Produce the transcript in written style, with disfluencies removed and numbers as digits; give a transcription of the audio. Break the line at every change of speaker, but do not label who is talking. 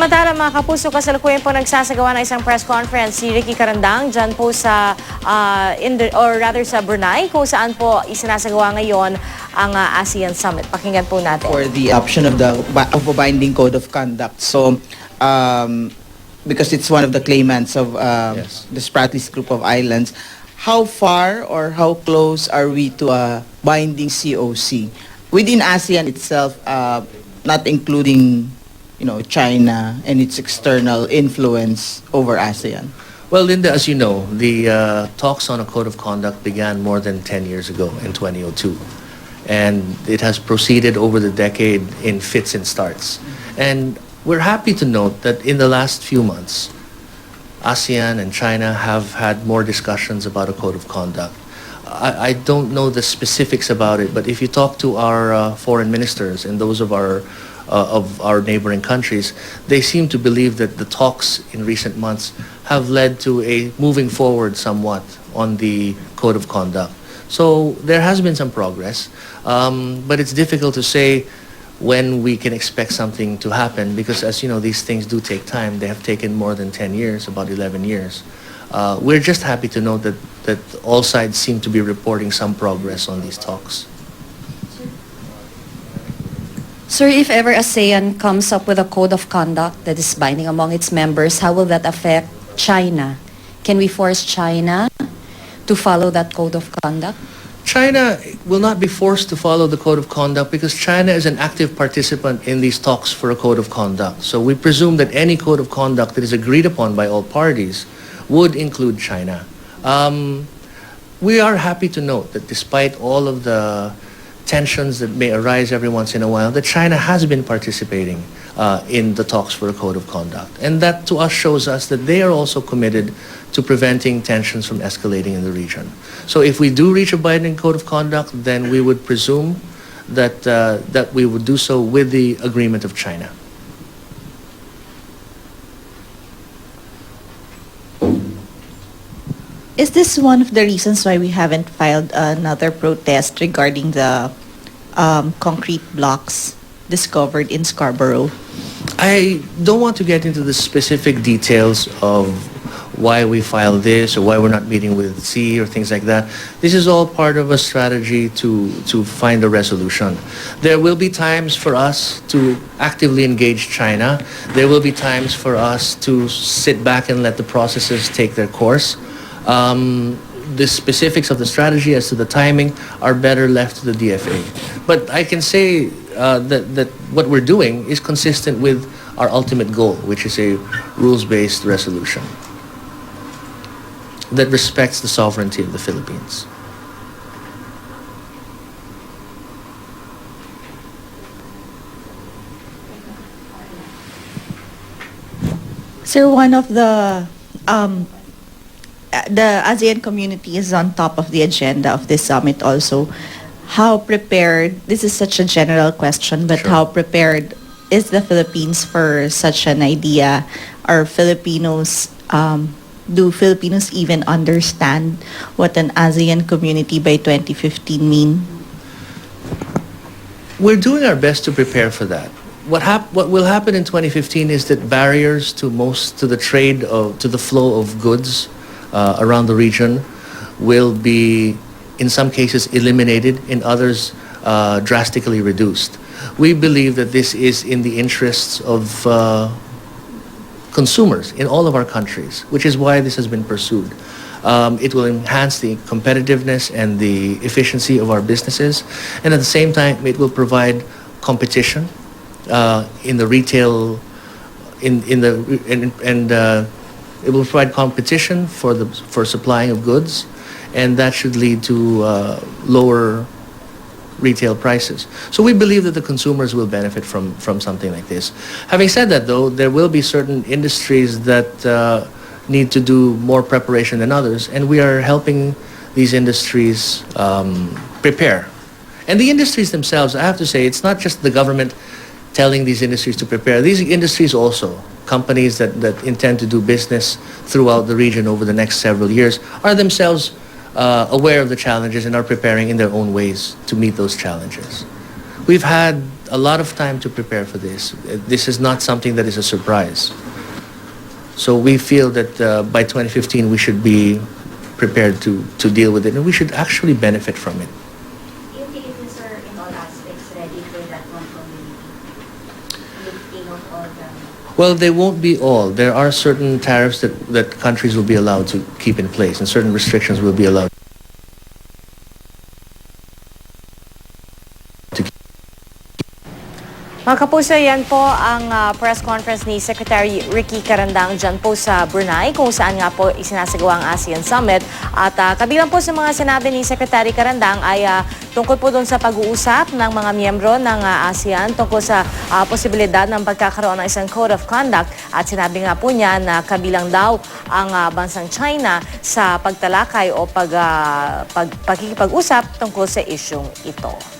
Samantala mga kapuso, kasalukuyan po nagsasagawa ng isang press conference si Ricky Carandang dyan po sa, sa Brunei, kung saan po isinasagawa ngayon ang ASEAN Summit. Pakinggan po natin.
For the option of a binding code of conduct. So, because it's one of the claimants of the Spratlys group of islands, how far or how close are we to a binding COC? Within ASEAN itself, not including China and its external influence over ASEAN?
Well, Linda, as you know, the talks on a code of conduct began more than 10 years ago in 2002. And it has proceeded over the decade in fits and starts. And we're happy to note that in the last few months, ASEAN and China have had more discussions about a code of conduct. I don't know the specifics about it, but if you talk to our foreign ministers and those of our neighboring countries, they seem to believe that the talks in recent months have led to a moving forward somewhat on the code of conduct. So there has been some progress, but it's difficult to say when we can expect something to happen because, as you know, these things do take time. They have taken more than 10 years, about 11 years. We're just happy to note that all sides seem to be reporting some progress on these talks.
Sir, if ever ASEAN comes up with a code of conduct that is binding among its members, how will that affect China? Can we force China to follow that code of conduct?
China will not be forced to follow the code of conduct because China is an active participant in these talks for a code of conduct. So we presume that any code of conduct that is agreed upon by all parties would include China. We are happy to note that despite all of the tensions that may arise every once in a while, that China has been participating in the talks for a code of conduct. And that to us shows us that they are also committed to preventing tensions from escalating in the region. So if we do reach a binding code of conduct, then we would presume that, that we would do so with the agreement of China.
Is this one of the reasons why we haven't filed another protest regarding the concrete blocks discovered in Scarborough?
I don't want to get into the specific details of why we filed this or why we're not meeting with Sea or things like that. This is all part of a strategy to find a resolution. There will be times for us to actively engage China. There will be times for us to sit back and let the processes take their course. The specifics of the strategy as to the timing are better left to the DFA. But I can say that what we're doing is consistent with our ultimate goal, which is a rules-based resolution that respects the sovereignty of the Philippines.
Sir, one of the ASEAN community is on top of the agenda of this summit also. How prepared, this is such a general question, but
Sure.
how prepared is the Philippines for such an idea? Are Filipinos, do Filipinos even understand what an ASEAN community by 2015 mean?
We're doing our best to prepare for that. What will happen in 2015 is that barriers to the trade to the flow of goods around the region will be, in some cases, eliminated, in others, drastically reduced. We believe that this is in the interests of consumers in all of our countries, which is why this has been pursued. It will enhance the competitiveness and the efficiency of our businesses, and at the same time, it will provide competition in the retail, it will provide competition for supplying of goods, and that should lead to lower retail prices. So we believe that the consumers will benefit from something like this. Having said that, though, there will be certain industries that need to do more preparation than others, and we are helping these industries prepare. And the industries themselves, I have to say, it's not just the government telling these industries to prepare. These industries also, companies that intend to do business throughout the region over the next several years, are themselves aware of the challenges and are preparing in their own ways to meet those challenges. We've had a lot of time to prepare for this. This is not something that is a surprise. So we feel that by 2015 we should be prepared to deal with it, and we should actually benefit from it.
Yung Philippines are in all aspects ready for that one community. Lifting of all the...
Well, they won't be all. There are certain tariffs that countries will be allowed to keep in place, and certain restrictions will be allowed.
Mga kapuso, yan po ang press conference ni Secretary Ricky Carandang dyan po sa Brunei, kung saan nga po isinasagawa ang ASEAN Summit. At kabilang po sa mga sinabi ni Secretary Carandang ay tungkol po doon sa pag-uusap ng mga miyembro ng ASEAN tungkol sa posibilidad ng pagkakaroon ng isang Code of Conduct. At sinabi nga po niya na kabilang daw ang bansang China sa pagtalakay o pakikipag-usap tungkol sa isyong ito.